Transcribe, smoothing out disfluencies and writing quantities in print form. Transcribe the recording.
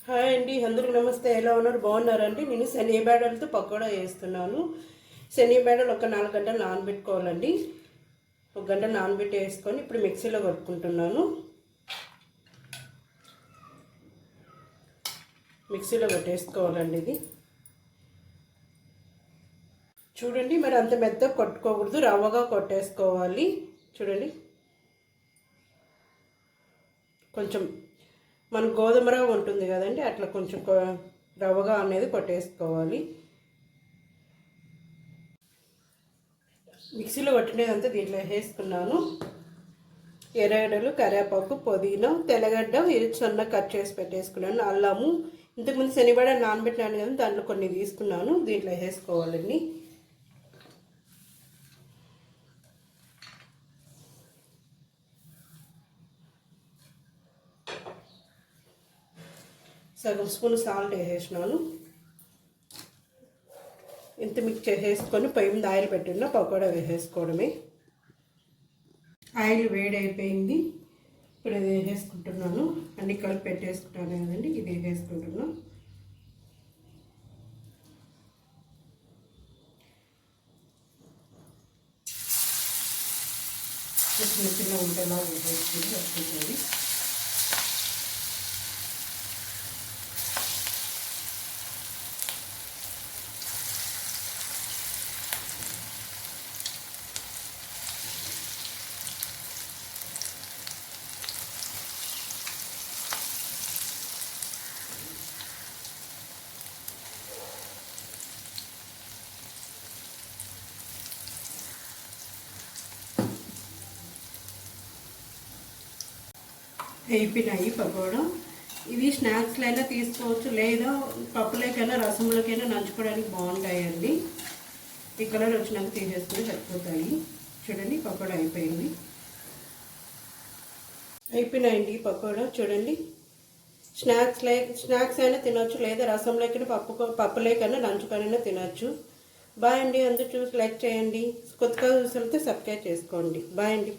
Hi అండి, అందరికీ నమస్తే. ఎలా ఉన్నారు? బాగున్నారండి. నేను శనగబేడలతో పకోడా వేస్తున్నాను. శనగబేడలు ఒక 4 గంటలు నానబెట్టుకోవాలండి. 1 గంట నానబెట్టి వేసుకొని ఇప్పుడు మిక్సీలో కొట్టుకుంటున్నాను. మిక్సీలో కొట్టేసుకోవాలండి. ఇది చూడండి, మరి అంత మెత్తగా కొట్టుకోకూడదు, రవ్వగా కొట్టేసుకోవాలి. చూడండి, కొంచెం మన గోధుమ రవ్వ ఉంటుంది కదండి, అట్లా కొంచెం రవ్వగా అనేది కొట్టేసుకోవాలి. మిక్సీలో కొట్టినదంతా దీంట్లో వేసుకున్నాను. ఎర్రగడ్డలు, కరివేపాకు, పుదీనా, తెల్లగడ్డ సన్న కట్ చేసి పెట్టేసుకున్నాను. అల్లము, ఇంతకుముందు శనగబేడ నానబెట్టినాను కదా, దాంట్లో కొన్ని తీసుకున్నాను. దీంట్లో వేసుకోవాలండి. సగం స్పూన్ సాల్ట్ వేసేసినాను. ఇంత మిక్స్ చేసేసుకొని పొయ్యి మీద ఆయిల్ పెట్టున్నా పకోడా వేసేసుకోవడమే. ఆయిల్ వేడి అయిపోయింది. ఇప్పుడు ఇది వేసేసుకుంటున్నాను. అన్ని కలిపి పెట్టేసుకుంటాను కదండి, ఇది వేసేసుకుంటున్నాను. చిన్న చిన్న ఉంటేలా వేసేసుకుంటే వస్తుంది. అయిపోయినాయి పకోడా. ఇవి స్నాక్స్లో అయినా తీసుకోవచ్చు, లేదా పప్పులోకైనా రసంలోకైనా నంచుకోవడానికి బాగుంటాయండి. ఈ కలర్ వచ్చినాక తీసేసుకొని సరిపోతాయి. చూడండి, పకోడా అయిపోయింది. అయిపోయినాయండి పకోడా. చూడండి, స్నాక్స్ అయినా తినొచ్చు, లేదా రసంలోకైనా పప్పులోకైనా నంచుకొనైనా తినొచ్చు. బాయ్ అండి. అందరూ చూసి లైక్ చేయండి. కొత్తగా చూసి సబ్స్క్రైబ్ చేసుకోండి. బాయ్ అండి.